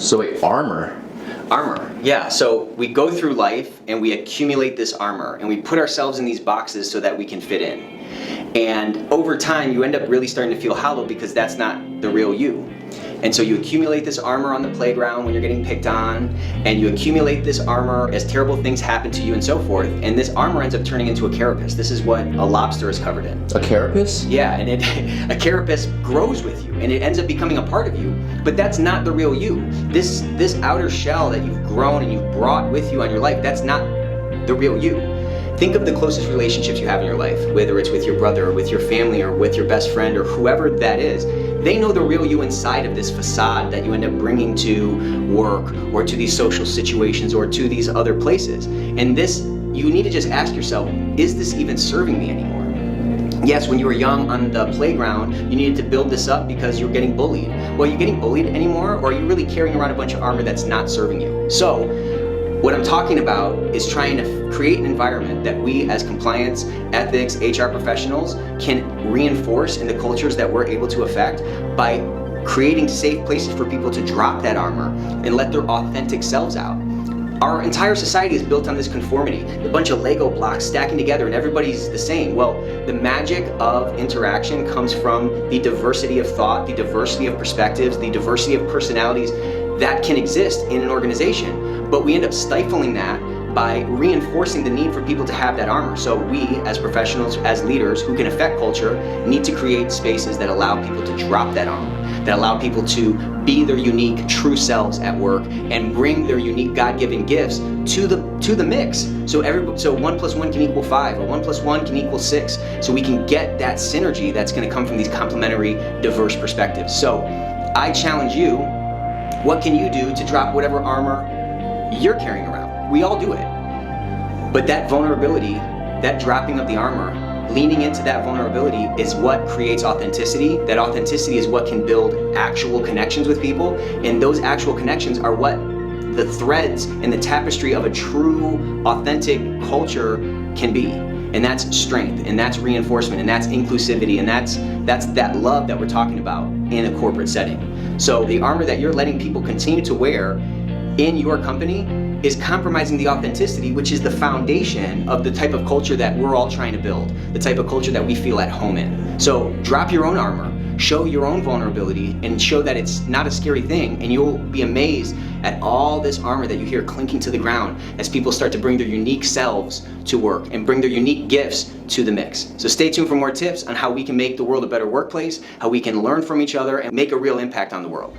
So wait, armor. Armor, yeah. So we go through life and we accumulate this armor and we put ourselves in these boxes so that we can fit in. And over time, you end up really starting to feel hollow because that's not the real you. And so you accumulate this armor on the playground when you're getting picked on, and you accumulate this armor as terrible things happen to you and so forth, and this armor ends up turning into a carapace. This is what a lobster is covered in. A carapace? Yeah, and a carapace grows with you, and it ends up becoming a part of you, but that's not the real you. This outer shell that you've grown and you've brought with you on your life, that's not the real you. Think of the closest relationships you have in your life, whether it's with your brother or with your family or with your best friend or whoever that is. They know the real you inside of this facade that you end up bringing to work or to these social situations or to these other places. And this, you need to just ask yourself, is this even serving me anymore? Yes, when you were young on the playground, you needed to build this up because you were getting bullied. Well, are you getting bullied anymore, or are you really carrying around a bunch of armor that's not serving you? So, what I'm talking about is trying to create an environment that we as compliance, ethics, HR professionals can reinforce in the cultures that we're able to affect by creating safe places for people to drop that armor and let their authentic selves out. Our entire society is built on this conformity, a bunch of Lego blocks stacking together and everybody's the same. Well, the magic of interaction comes from the diversity of thought, the diversity of perspectives, the diversity of personalities that can exist in an organization. But we end up stifling that by reinforcing the need for people to have that armor. So we, as professionals, as leaders who can affect culture, need to create spaces that allow people to drop that armor, that allow people to be their unique, true selves at work and bring their unique God-given gifts to the mix. So 1 + 1 can equal 5, or 1 + 1 can equal 6. So we can get that synergy that's going to come from these complementary, diverse perspectives. So I challenge you, what can you do to drop whatever armor you're carrying around? We all do it. But that vulnerability, that dropping of the armor, leaning into that vulnerability is what creates authenticity. That authenticity is what can build actual connections with people, and those actual connections are what the threads and the tapestry of a true, authentic culture can be. And that's strength, and that's reinforcement, and that's inclusivity, and that's that love that we're talking about in a corporate setting. So the armor that you're letting people continue to wear in your company is compromising the authenticity, which is the foundation of the type of culture that we're all trying to build, the type of culture that we feel at home in. So drop your own armor, show your own vulnerability, and show that it's not a scary thing, and you'll be amazed at all this armor that you hear clinking to the ground as people start to bring their unique selves to work and bring their unique gifts to the mix. So stay tuned for more tips on how we can make the world a better workplace, how we can learn from each other and make a real impact on the world.